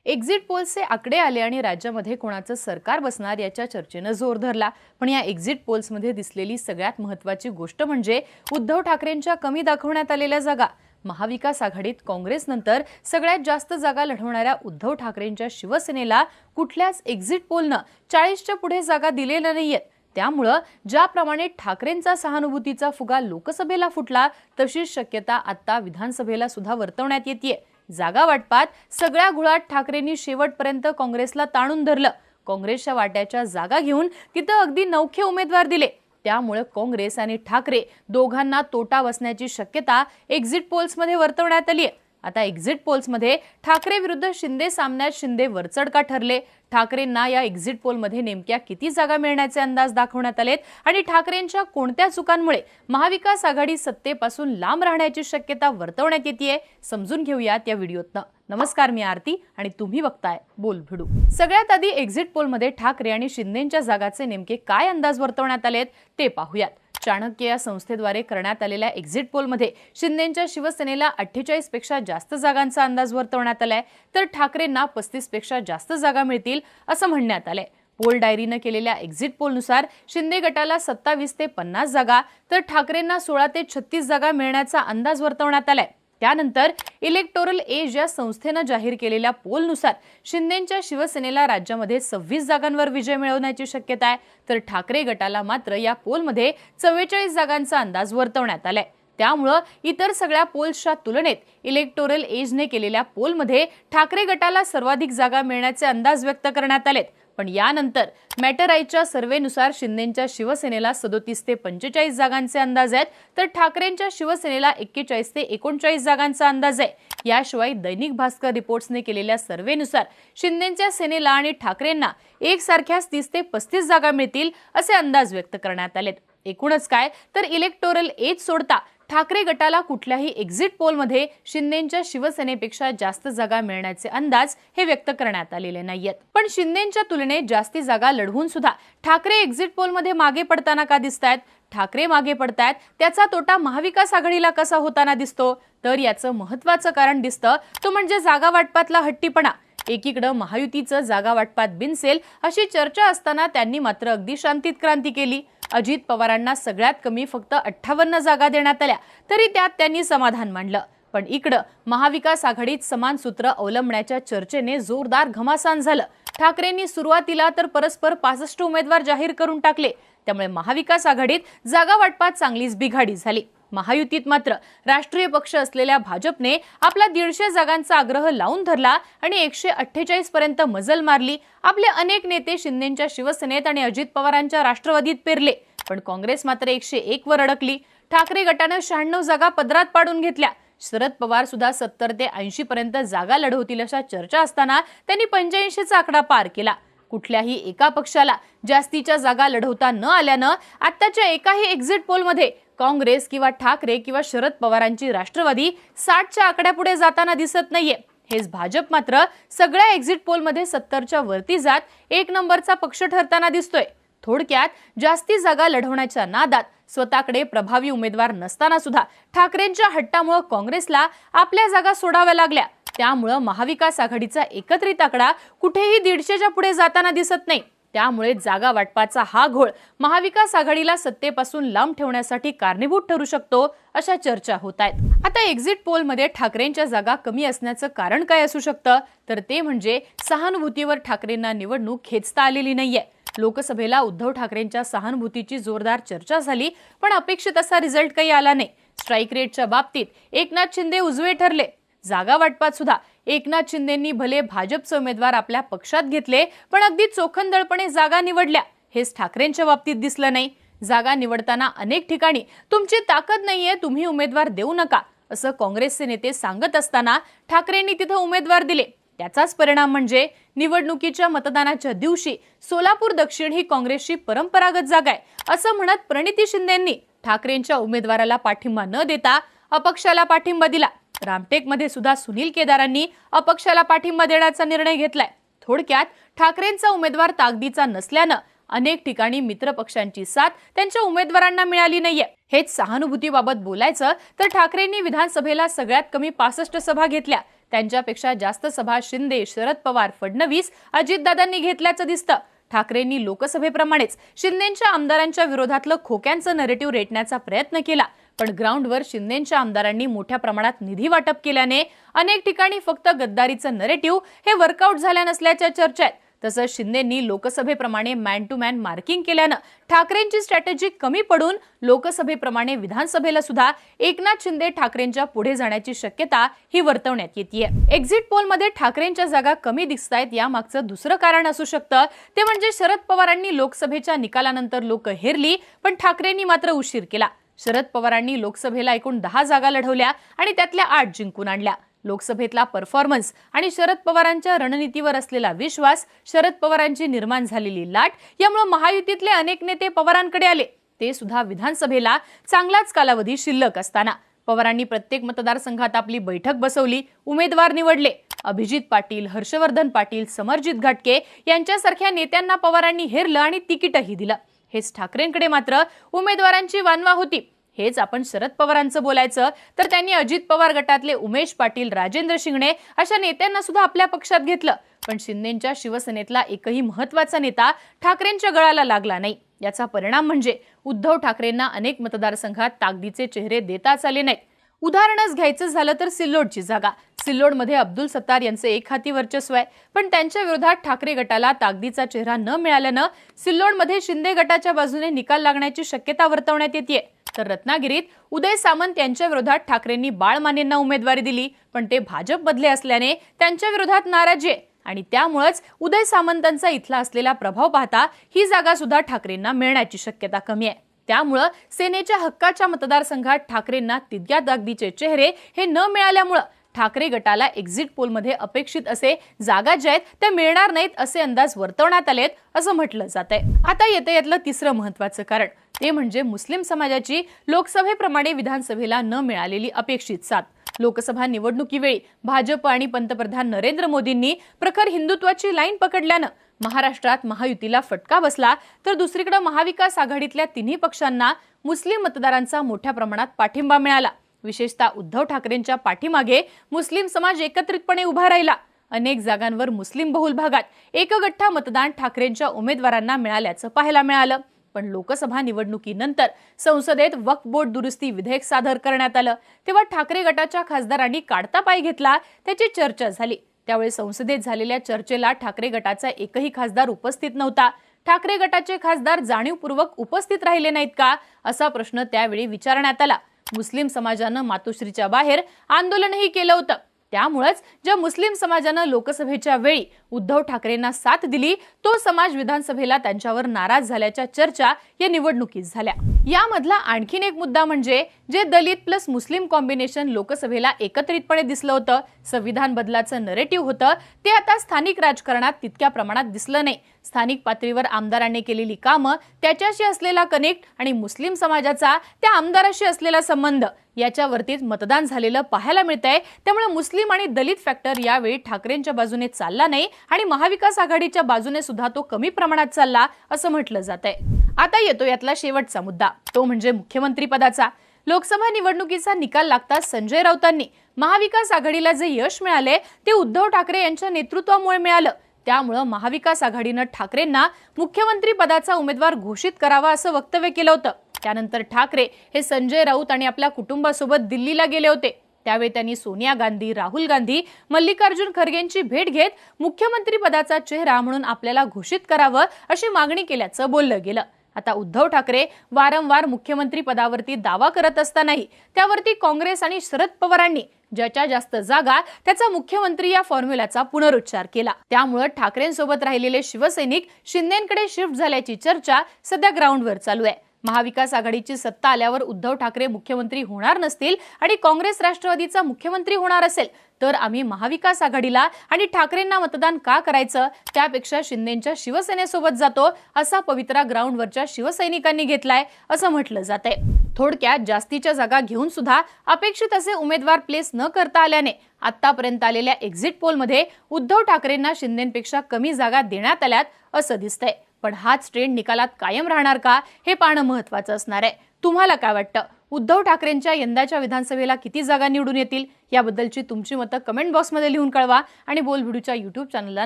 Exit पोल्सचे आकडे आले आणि राज्यामध्ये कोणाचं सरकार बसणार याच्या चर्चेनं जोर धरला। पण या एक्झिट पोल्समध्ये दिसलेली सगळ्यात महत्त्वाची गोष्ट म्हणजे उद्धव ठाकरेंच्या कमी दाखवण्यात आलेल्या जागा। महाविकास आघाडीत काँग्रेसनंतर सगळ्यात जास्त जागा लढवणाऱ्या उद्धव ठाकरेंच्या शिवसेनेला कुठल्याच एक्झिट पोलनं 40च्या पुढे जागा दिलेल्या नाहीयेत। त्यामुळे ज्याप्रमाणे ठाकरेंचा सहानुभूतीचा फुगा लोकसभेला फुटला तशीच शक्यता आता विधानसभेला सुद्धा वर्तवण्यात येते। जागा वाटपात सगळ्या घोळात ठाकरेंनी शेवटपर्यंत काँग्रेसला ताणून धरलं। काँग्रेसच्या वाट्याच्या जागा घेऊन तिथं अगदी नौखे उमेदवार दिले। त्यामुळे काँग्रेस आणि ठाकरे दोघांना तोटा बसण्याची शक्यता एक्झिट पोल्समध्ये वर्तवण्यात आली आहे। आता एक्झिट पोल्समध्ये ठाकरे विरुद्ध शिंदे सामन्यात शिंदे वरचढ का ठरले, ठाकरेंना या एक्झिट पोलमध्ये नेमक्या किती जागा मिळण्याचे अंदाज दाखवण्यात आलेत आणि ठाकरेंच्या कोणत्या चुकांमुळे महाविकास आघाडी सत्तेपासून लांब राहण्याची शक्यता वर्तवण्यात येते समजून घेऊयात या व्हिडिओतनं। नमस्कार, मी आरती आणि तुम्ही बघताय बोलभिडू। सगळ्यात आधी एक्झिट पोलमध्ये ठाकरे आणि शिंदेंच्या जागाचे नेमके काय अंदाज वर्तवण्यात आलेत ते पाहूयात। चाणक्य या संस्थेद्वारे करण्यात आलेल्या एक्झिट पोलमध्ये शिंदेंच्या शिवसेनेला 48 पेक्षा जास्त जागांचा अंदाज वर्तवण्यात आलाय, तर ठाकरेंना 35 पेक्षा जास्त जागा मिळतील असं म्हणण्यात आलंय। पोल डायरीनं केलेल्या एक्झिट पोलनुसार शिंदे गटाला 27 ते 50 जागा तर ठाकरेंना 16 ते 36 जागा मिळण्याचा अंदाज वर्तवण्यात आलाय। त्यानंतर इलेक्टोरल एज या संस्थेनं जाहीर केलेल्या पोलनुसार शिंदेंच्या शिवसेनेला राज्यामध्ये 26 जागांवर विजय मिळवण्याची शक्यता आहे, तर ठाकरे गटाला मात्र या पोलमध्ये 44 जागांचा अंदाज वर्तवण्यात आलाय। त्यामुळे इतर सगळ्या पोल्सच्या तुलनेत इलेक्टोरल एजने केलेल्या पोलमध्ये ठाकरे गटाला सर्वाधिक जागा मिळण्याचे अंदाज व्यक्त करण्यात आलेत। पण यानंतर मॅटराईच्या सर्वेनुसार शिंदेंच्या शिवसेनेला 37 ते 45 जागांचे अंदाज आहेत, तर ठाकरेंच्या शिवसेनेला 41 ते 39 जागांचा अंदाज आहे। याशिवाय दैनिक भास्कर रिपोर्ट्सने केलेल्या सर्वेनुसार शिंदेंच्या सेनेला आणि ठाकरेंना एकसारख्याच 30 ते 35 जागा मिळतील असे अंदाज व्यक्त करण्यात आलेत। एकूणच काय तर इलेक्टोरल एज सोडता ठाकरे गटाला कुठल्याही एक्झिट पोलमध्ये शिंदेंच्या शिवसेनेपेक्षा जास्त जागा मिळण्याचे अंदाज हे व्यक्त करण्यात आलेले नाहीयेत। पण शिंदेंच्या तुलनेत जास्ती जागा लढवून सुद्धा ठाकरे एक्झिट पोलमध्ये मागे पडताना का दिसतायत? ठाकरे मागे पडतायत त्याचा तोटा महाविकास आघाडीला कसा होताना दिसतो? तर याचं महत्त्वाचं कारण दिसतं तो म्हणजे जागा वाटपातला हट्टीपणा। एकीकडे महायुतीचं जागा वाटपात बिनसेल अशी चर्चा असताना त्यांनी मात्र अगदी शांतीत क्रांती केली। अजित पवारांना सगळ्यात कमी फक्त 58 जागा देण्यात आल्या, तरी त्यात त्यांनी समाधान मानलं। पण इकडे महाविकास आघाडीत समान सूत्र अवलंबण्याच्या चर्चेने जोरदार घमासान झालं। ठाकरेंनी सुरुवातीला तर परस्पर 65 उमेदवार जाहीर करून टाकले, त्यामुळे महाविकास आघाडीत जागा वाटपात चांगलीच बिघाडी झाली। महायुतीत मात्र राष्ट्रीय पक्ष असलेल्या भाजपने आपला 150 जागांचा आग्रह लावून धरला आणि 148 पर्यंत मजल मारली। आपले अनेक नेते शिंदेंच्या शिवसेनेत आणि अजित पवारांच्या राष्ट्रवादीत पेरले, पण काँग्रेस मात्र 101 वर अडकली। ठाकरे गटाने 96 जागा पदरात पाडून घेतल्या। शरद पवार सुद्धा 70 ते 80 पर्यंत जागा लढवतील अशा चर्चा असताना त्यांनी 85चा आकडा पार केला। कुठल्याही एका पक्षाला जास्तीच्या जागा लढवता न आल्यानं आताच्या एकाही एक्झिट पोलमध्ये काँग्रेस किंवा ठाकरे किंवा शरद पवारांची राष्ट्रवादी 60च्या आकड्यापुढे जाताना दिसत नाहीये। हेच भाजप मात्र सगळ्या एक्झिट पोलमध्ये 70च्या वरती जात एक नंबरचा पक्ष ठरताना दिसतोय। थोडक्यात जास्ती जागा लढवण्याच्या नादात स्वतःकडे प्रभावी उमेदवार नसताना सुद्धा ठाकरेंच्या हट्टामुळे काँग्रेसला आपल्या जागा सोडाव्या लागल्या। त्यामुळे महाविकास आघाडीचा एकत्रित आकडा कुठेही 150च्या पुढे जाताना दिसत नाही। त्यामुळे जागा वाटपाचा हा घोळ महाविकास आघाडीला सत्तेपासून लांब ठेवण्यासाठी कारणीभूत ठरू शकतो अशा चर्चा होत आहेत। आता एक्झिट पोलमध्ये ठाकरेंच्या जागा कमी असण्याचं कारण काय असू शकतं? तर ते म्हणजे सहानुभूतीवर ठाकरेंना निवडणूक खेचता आलेली नाहीये। लोकसभेला उद्धव ठाकरेंच्या सहानुभूतीची जोरदार चर्चा झाली, पण अपेक्षित असा रिझल्ट काही आला नाही। स्ट्राईक रेटच्या बाबतीत एकनाथ शिंदे उजवे ठरले। जागा वाटपात सुद्धा एकनाथ शिंदेंनी भले भाजपचे उमेदवार आपल्या पक्षात घेतले, पण अगदी चोखंदळपणे जागा निवडल्या हेच ठाकरेंच्या बाबतीत दिसलं नाही। जागा निवडताना अनेक ठिकाणी तुमची ताकद नाहीये, तुम्ही उमेदवार देऊ नका असं काँग्रेसचे नेते सांगत असताना ठाकरेंनी तिथे उमेदवार दिले। त्याचाच परिणाम म्हणजे निवडणुकीच्या मतदानाच्या दिवशी सोलापूर दक्षिण ही काँग्रेसची परंपरागत जागा आहे असं म्हणत प्रणिती शिंदेंनी ठाकरेंच्या उमेदवाराला पाठिंबा न देता अपक्षाला पाठिंबा दिला। रामटेकमध्ये सुद्धा सुनील केदारांनी अपक्षाला पाठिंबा देण्याचा निर्णय घेतलाय। थोडक्यात ठाकरेंचा उमेदवार ताकदीचा नसल्यानं अनेक ठिकाणी मित्र पक्षांची साथ त्यांच्या उमेदवारांना मिळाली नाहीये। हेच सहानुभूतीबाबत बोलायचं तर ठाकरेंनी विधानसभेला सगळ्यात कमी 65 सभा घेतल्या, त्यांच्यापेक्षा जास्त सभा शिंदे, शरद पवार, फडणवीस, अजितदादांनी घेतल्याचं दिसतं. ठाकरेंनी लोकसभेप्रमाणेच शिंदेंच्या आमदारांच्या विरोधातलं खोक्यांचं नरेटिव्ह रेटण्याचा प्रयत्न केला, पण ग्राउंडवर शिंदेंच्या आमदारांनी मोठ्या प्रमाणात निधी वाटप केल्याने अनेक ठिकाणी फक्त गद्दारीचं नरेटिव्ह हे वर्कआउट झाल्या नसल्याच्या चर्चा आहेत. तसंच शिंदेंनी लोकसभेप्रमाणे मॅन टू मॅन मार्किंग केल्यानं ठाकरेंची स्ट्रॅटेजी कमी पडून लोकसभेप्रमाणे विधानसभेला सुद्धा एकनाथ शिंदे ठाकरेंच्या पुढे जाण्याची शक्यता ही वर्तवण्यात येते. एक्झिट पोलमध्ये ठाकरेंच्या जागा कमी दिसतायत यामागचं दुसरं कारण असू शकतं ते म्हणजे शरद पवारांनी लोकसभेच्या निकालानंतर लोक हेरली, पण ठाकरेंनी मात्र उशीर केला. शरद पवारांनी लोकसभेला एकूण 10 जागा लढवल्या आणि त्यातल्या 8 जिंकून आणल्या. लोकसभेतला परफॉर्मन्स आणि शरद पवारांच्या रणनीतीवर असलेला विश्वास, शरद पवारांची निर्माण झालेली लाट यामुळे महायुतीतले अनेक नेते पवारांकडे आले, ते सुद्धा विधानसभेला चांगलाच कालावधी शिल्लक असताना. पवारांनी प्रत्येक मतदारसंघात आपली बैठक बसवली, उमेदवार निवडले. अभिजित पाटील, हर्षवर्धन पाटील, समरजित घाटगे यांच्यासारख्या नेत्यांना पवारांनी हेरलं आणि तिकीटही दिलं. हेच ठाकरेंकडे मात्र उमेदवारांची वानवा होती. हेच आपण शरद पवारांचं बोलायचं तर त्यांनी अजित पवार गटातले उमेश पाटील, राजेंद्र शिंगणे अशा नेत्यांना सुद्धा आपल्या पक्षात घेतलं, पण शिंदेंच्या शिवसेनेतला एकही महत्त्वाचा नेता ठाकरेंच्या गळाला लागला नाही. याचा परिणाम म्हणजे उद्धव ठाकरेंना अनेक मतदारसंघात ताकदीचे चेहरे देताच आले नाहीत. उदाहरणच घ्यायचं झालं तर सिल्लोडची जागा. सिल्लोडमध्ये अब्दुल सत्तार यांचे एक हाती वर्चस्व आहे, पण त्यांच्या विरोधात ठाकरे गटाला ताकदीचा चेहरा न मिळाल्यानं सिल्लोडमध्ये शिंदे गटाच्या बाजूने निकाल लागण्याची शक्यता वर्तवण्यात येते. तर रत्नागिरीत उदय सामंत यांच्या विरोधात ठाकरेंनी बाळ मानेंना उमेदवारी दिली, पण ते भाजप बदले असल्याने त्यांच्या विरोधात नाराजी आहे आणि त्यामुळेच उदय सामंतांचा इथला असलेला प्रभाव पाहता ही जागा सुद्धा ठाकरेंना मिळण्याची शक्यता कमी आहे. त्यामुळे सेनेच्या हक्काच्या मतदारसंघात ठाकरेंना तितक्या ताकदीचे चेहरे हे न मिळाल्यामुळे ठाकरे गटाला एक्झिट पोलमध्ये अपेक्षित असे जागा ज्या आहेत त्या मिळणार नाहीत असे अंदाज वर्तवण्यात आलेत असं म्हटलं जात आहे. आता येते यातलं तिसरं महत्त्वाचं कारण, ते म्हणजे मुस्लिम समाजाची लोकसभेप्रमाणे विधानसभेला न मिळालेली अपेक्षित साथ. लोकसभा निवडणुकीवेळी भाजप आणि पंतप्रधान नरेंद्र मोदींनी प्रखर हिंदुत्वाची लाईन पकडल्यानं महाराष्ट्रात महायुतीला फटका बसला, तर दुसरीकडे महाविकास आघाडीतल्या तिन्ही पक्षांना मुस्लिम मतदारांचा मोठ्या प्रमाणात पाठिंबा मिळाला. विशेषतः उद्धव ठाकरेंच्या पाठीमागे मुस्लिम समाज एकत्रितपणे उभा राहिला. अनेक जागांवर मुस्लिम बहुल भागात एकगठ्ठा मतदान ठाकरेंच्या उमेदवारांना मिळाल्याचं पाहायला मिळालं. पण लोकसभा निवडणुकीनंतर संसदेत वक्फ बोर्ड दुरुस्ती विधेयक सादर करण्यात आलं, तेव्हा ठाकरे गटाच्या खासदारांनी काढता पाय घेतला, त्याची चर्चा झाली. त्यावेळी संसदेत झालेल्या चर्चेला ठाकरे गटाचा एकही खासदार उपस्थित नव्हता. ठाकरे गटाचे खासदार जाणीवपूर्वक उपस्थित राहिले नाहीत का, असा प्रश्न त्यावेळी विचारण्यात आला. मुस्लिम समाजानं मातोश्रीच्या बाहेर आंदोलनही केलं होतं. त्यामुळेच ज्या मुस्लिम समाजानं लोकसभेच्या वेळी उद्धव ठाकरेंना साथ दिली, तो समाज विधानसभेला त्यांच्यावर नाराज झाल्याच्या चर्चा या निवडणुकीत झाल्या. यामधला आणखीन एक मुद्दा म्हणजे जे दलित प्लस मुस्लिम कॉम्बिनेशन लोकसभेला एकत्रितपणे दिसलं होतं, संविधान बदलाचं नरेटिव्ह होतं, ते आता स्थानिक राजकारणात तितक्या प्रमाणात दिसलं नाही. स्थानिक पातळीवर आमदारांनी केलेली कामं, त्याच्याशी असलेला कनेक्ट आणि मुस्लिम समाजाचा त्या आमदाराशी असलेला संबंध याच्यावरतीच मतदान झालेलं पाहायला मिळतंय. त्यामुळे मुस्लिम आणि दलित फॅक्टर यावेळी ठाकरेंच्या बाजूने चालला नाही आणि महाविकास आघाडीच्या बाजूने सुद्धा तो कमी प्रमाणात चालला असं म्हटलं जातंय. आता येतो यातला शेवटचा मुद्दा, तो म्हणजे मुख्यमंत्री पदाचा. लोकसभा निवडणुकीचा निकाल लागताच संजय राऊतांनी महाविकास आघाडीला जे यश मिळाले ते उद्धव ठाकरे यांच्या नेतृत्वामुळे मिळालं. त्यामुळे महाविकास आघाडीनं ठाकरेंना मुख्यमंत्री पदाचा उमेदवार घोषित करावा असं वक्तव्य केलं होतं. त्यानंतर ठाकरे हे संजय राऊत आणि आपल्या कुटुंबासोबत दिल्लीला गेले होते. त्यावेळी त्यांनी सोनिया गांधी, राहुल गांधी, मल्लिकार्जुन खरगेंची भेट घेत मुख्यमंत्री पदाचा चेहरा म्हणून आपल्याला घोषित करावं अशी मागणी केल्याचं बोललं गेलं. आता उद्धव ठाकरे वारंवार मुख्यमंत्री पदावरती दावा करत असतानाही त्यावरती काँग्रेस आणि शरद पवारांनी ज्याच्या जास्त जागा त्याचा मुख्यमंत्री या फॉर्म्युलाचा पुनरुच्चार केला. त्यामुळे ठाकरेंसोबत राहिलेले शिवसैनिक शिंदेंकडे शिफ्ट झाल्याची चर्चा सध्या ग्राउंडवर चालू आहे. महाविकास आघाडीची सत्ता आल्यावर उद्धव ठाकरे मुख्यमंत्री होणार नसतील आणि काँग्रेस राष्ट्रवादीचा मुख्यमंत्री होणार असेल तर आम्ही महाविकास आघाडीला आणि ठाकरेंना मतदान का करायचं, त्यापेक्षा शिंदेंच्या शिवसेनेसोबत जातो असा पवित्रा ग्राउंडवरच्या शिवसैनिकांनी घेतलाय असं म्हटलं जातंय. थोडक्यात जास्तीच्या जागा घेऊन सुद्धा अपेक्षित असे उमेदवार प्लेस न करता आल्याने आतापर्यंत आलेल्या एक्झिट पोलमध्ये उद्धव ठाकरेंना शिंदेंपेक्षा कमी जागा देण्यात आल्यात असं दिसतंय. पण हाच ट्रेंड निकालात कायम राहणार का हे पाहणं महत्त्वाचं असणार आहे. तुम्हाला काय वाटतं? उद्धव ठाकरेंच्या यंदाच्या विधानसभेला किती जागा निवडून येतील याबद्दलची तुमची मतं कमेंट बॉक्समध्ये लिहून कळवा आणि बोल व्हिडिओच्या YouTube चॅनलला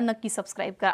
नक्की सबस्क्राईब करा.